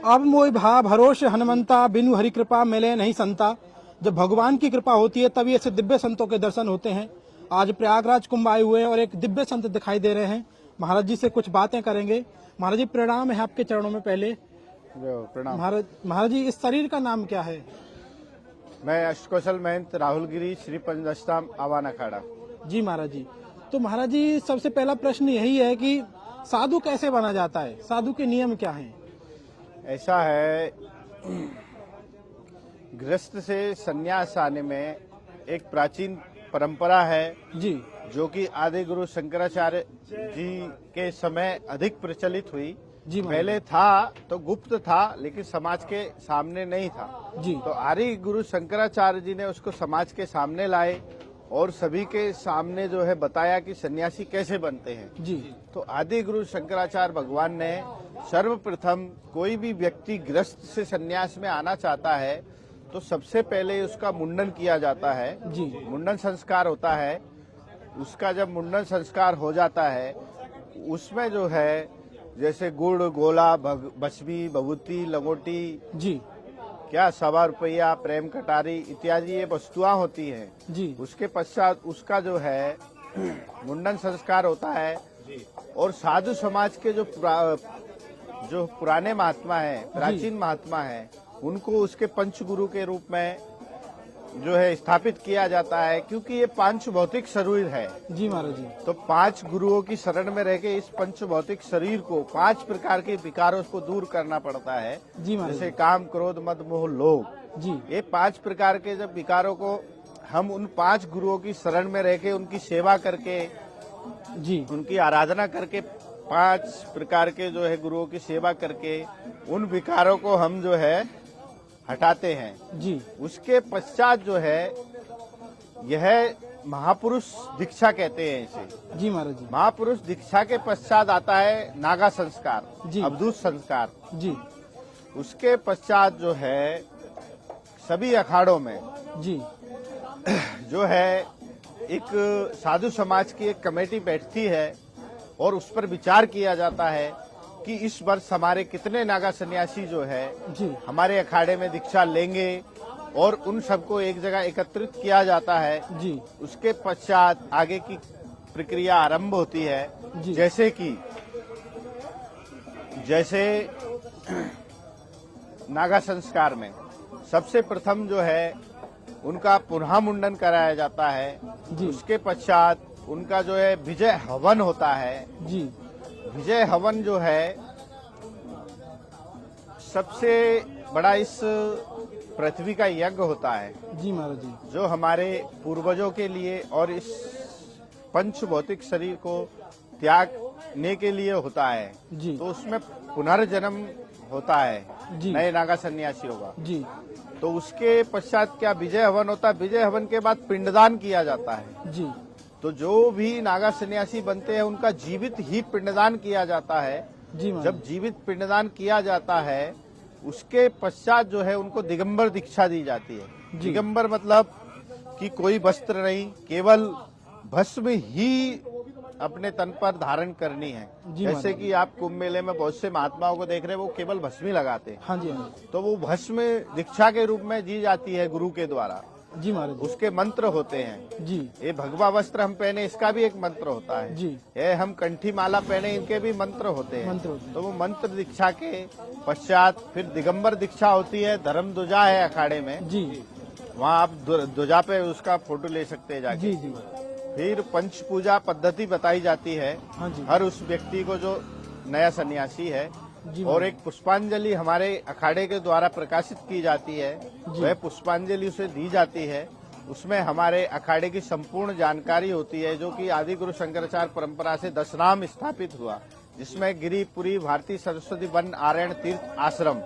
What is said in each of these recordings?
अब मोय भा भरोस हनुमंता, बिनु हरि कृपा मिले नहीं संता। जब भगवान की कृपा होती है तभी ऐसे दिव्य संतों के दर्शन होते हैं। आज प्रयागराज कुंभ आए हुए हैं और एक दिव्य संत दिखाई दे रहे हैं। महाराज जी से कुछ बातें करेंगे। महाराज जी प्रणाम है आपके चरणों में पहले। प्रणाम। महाराज जी, इस शरीर का नाम क्या है? मैं अष्टकौशल महंत राहुल गिरी, श्री पंचदशधाम आवान अखाड़ा। जी महाराज जी, तो महाराज जी सबसे पहला प्रश्न यही है कि साधु कैसे बना जाता है, साधु के नियम क्या हैं? ऐसा है, गृहस्थ से संन्यास आने में एक प्राचीन परंपरा है जी, जो कि आदि गुरु शंकराचार्य जी के समय अधिक प्रचलित हुई। जी महाराज। पहले था तो गुप्त था, लेकिन समाज के सामने नहीं था। जी, तो आदि गुरु शंकराचार्य जी ने उसको समाज के सामने लाए और सभी के सामने जो है बताया कि सन्यासी कैसे बनते हैं। जी, तो आदि गुरु शंकराचार्य भगवान ने सर्वप्रथम कोई भी व्यक्ति गृहस्थ से सन्यास में आना चाहता है तो सबसे पहले उसका मुंडन किया जाता है। जी, मुंडन संस्कार होता है। उसका जब मुंडन संस्कार हो जाता है, उसमें जो है जैसे गुड़, गोला, भस्मी, भभूति, लंगोटी, जी, क्या 1.25 रुपया, प्रेम कटारी इत्यादि ये वस्तुआं होती हैं। जी, उसके पश्चात उसका जो है मुंडन संस्कार होता है। और साधु समाज के जो पुराने महात्मा है, प्राचीन महात्मा है, उनको उसके पंचगुरु के रूप में जो है स्थापित किया जाता है, क्योंकि ये पांच भौतिक शरीर है। जी महाराज जी, तो 5 गुरुओं की शरण में रह के इस पंच भौतिक शरीर को 5 प्रकार के विकारों को दूर करना पड़ता है। जी महाराज जैसे काम, क्रोध, मद, मोह, लोभ। जी, ये 5 प्रकार के जब विकारों को हम उन 5 गुरुओं की शरण में रह के उनकी सेवा करके, जी, उनकी आराधना करके, 5 प्रकार के जो है गुरुओं की सेवा करके उन विकारों को हम जो है हटाते हैं। जी, उसके पश्चात जो है यह महापुरुष दीक्षा कहते हैं इसे। जी महाराज जी, महापुरुष दीक्षा के पश्चात आता है नागा संस्कार, जी। अवधूत संस्कार। जी, उसके पश्चात जो है सभी अखाड़ों में जी, जो है एक साधु समाज की एक कमेटी बैठती है और उस पर विचार किया जाता है कि इस वर्ष हमारे कितने नागा सन्यासी जो है जी, हमारे अखाड़े में दीक्षा लेंगे, और उन सबको एक जगह एकत्रित किया जाता है। जी, उसके पश्चात आगे की प्रक्रिया आरंभ होती है। जी। जैसे नागा संस्कार में सबसे प्रथम जो है उनका पुनः मुंडन कराया जाता है। जी, उसके पश्चात उनका जो है विजय हवन होता है। जी, विजय हवन जो है सबसे बड़ा इस पृथ्वी का यज्ञ होता है, जी महाराज जी, जो हमारे पूर्वजों के लिए और इस पंच भौतिक शरीर को त्यागने के लिए होता है। जी, तो उसमें पुनर्जन्म होता है जी, नए नागा सन्यासियों का। जी, तो उसके पश्चात क्या विजय हवन होता है। विजय हवन के बाद पिंडदान किया जाता है। जी, तो जो भी नागा सन्यासी बनते हैं उनका जीवित ही पिंडदान किया जाता है। जी महाराज जब जीवित पिंडदान किया जाता है उसके पश्चात जो है उनको दिगंबर दीक्षा दी जाती है। जी। दिगंबर मतलब कि कोई वस्त्र नहीं, केवल भस्म ही अपने तन पर धारण करनी है। जी जैसे महाराज। कि आप कुंभ मेले में बहुत से महात्माओं को देख रहे हैं, वो केवल भस्म ही लगाते हैं। हाँ जी, हाँ तो वो भस्म दीक्षा के रूप में दी जाती है गुरु के द्वारा। जी महाराज जी, उसके मंत्र होते हैं। जी, ये भगवा वस्त्र हम पहने, इसका भी एक मंत्र होता है। जी, ये हम कंठी माला पहने, इनके भी मंत्र होते हैं। मंत्र होते हैं। तो वो मंत्र दीक्षा के पश्चात फिर दिगंबर दीक्षा होती है। धर्म ध्वजा है अखाड़े में, जी, वहाँ आप ध्वजा पे उसका फोटो ले सकते हैं जाके। जी, जी, फिर पंच पूजा पद्धति बताई जाती है हाँ जी, हर उस व्यक्ति को जो नया सन्यासी है। जी और एक पुष्पांजलि हमारे अखाड़े के द्वारा प्रकाशित की जाती है। जी। वह पुष्पांजलि उसे दी जाती है। उसमें हमारे अखाड़े की संपूर्ण जानकारी होती है, जो कि आदि गुरु शंकराचार्य परंपरा से 10 नाम स्थापित हुआ, जिसमें गिरिपुरी, भारती, सरस्वती, वन, आर्यन, तीर्थ, आश्रम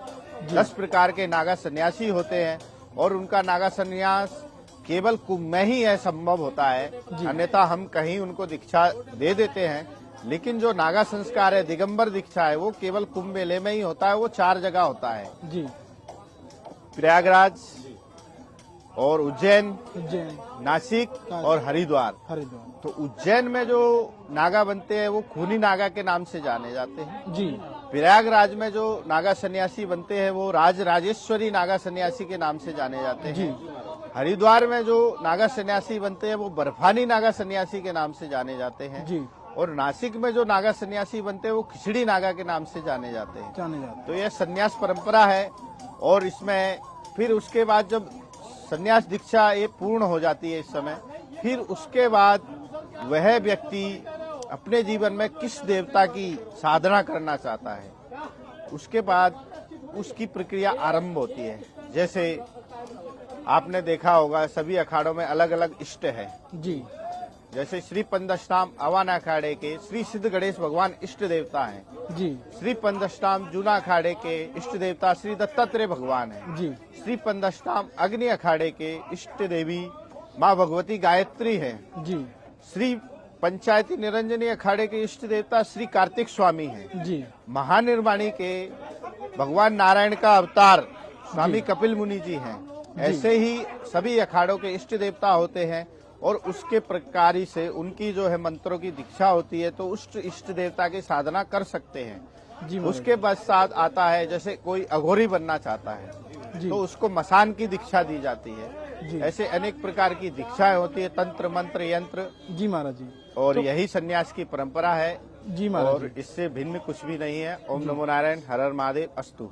10 प्रकार के नागा सन्यासी होते हैं। और उनका नागा सन्यास केवल कुंभ में ही है संभव होता है, अन्यथा हम कहीं उनको दीक्षा दे देते हैं। लेकिन जो नागा संस्कार है, दिगंबर दीक्षा है, वो केवल कुंभ मेले में ही होता है। वो 4 जगह होता है, जी, प्रयागराज और उज्जैन, उज्जैन, नासिक और हरिद्वार। हरिद्वार, तो उज्जैन में जो नागा बनते हैं वो खूनी नागा के नाम से जाने जाते हैं। जी, प्रयागराज में जो नागा सन्यासी बनते हैं वो राजेश्वरी नागा सन्यासी के नाम से जाने जाते हैं। हरिद्वार में जो नागा सन्यासी बनते हैं वो बर्फानी नागा सन्यासी के नाम से जाने जाते हैं जी। और नासिक में जो नागा सन्यासी बनते हैं वो खिचड़ी नागा के नाम से जाने जाते हैं। तो यह सन्यास परंपरा है। और इसमें फिर उसके बाद जब सन्यास दीक्षा ये पूर्ण हो जाती है इस समय, फिर उसके बाद वह व्यक्ति अपने जीवन में किस देवता की साधना करना चाहता है, उसके बाद उसकी प्रक्रिया आरंभ होती है। जैसे आपने देखा होगा सभी अखाड़ों में अलग अलग इष्ट है जी। जैसे श्री पंदश्राम अवान अखाड़े के श्री सिद्ध गणेश भगवान इष्ट देवता हैं जी। श्री पंदश्राम जूना अखाड़े के इष्ट देवता श्री दत्तात्रेय भगवान हैं जी। श्री पंदश्राम अग्नि अखाड़े के इष्ट देवी माँ भगवती गायत्री है जी। श्री पंचायती निरंजनी अखाड़े के इष्ट देवता श्री कार्तिक स्वामी हैं जी। महानिर्वाणी के भगवान नारायण का अवतार स्वामी कपिल मुनि जी हैं। ऐसे ही सभी अखाड़ों के इष्ट देवता होते हैं और उसके प्रकारी से उनकी जो है मंत्रों की दीक्षा होती है तो उस इष्ट देवता की साधना कर सकते हैं जी। उसके पश्चात आता है जैसे कोई अघोरी बनना चाहता है जी। तो उसको मसान की दीक्षा दी जाती जी। है। ऐसे अनेक प्रकार की दीक्षाएं होती है, तंत्र मंत्र यंत्र। जी महाराज जी। और यही सन्यास की परंपरा है जी महाराज और इससे भिन्न कुछ भी नहीं है। ओम नमो नारायण, हर हर महादेव, अस्तु।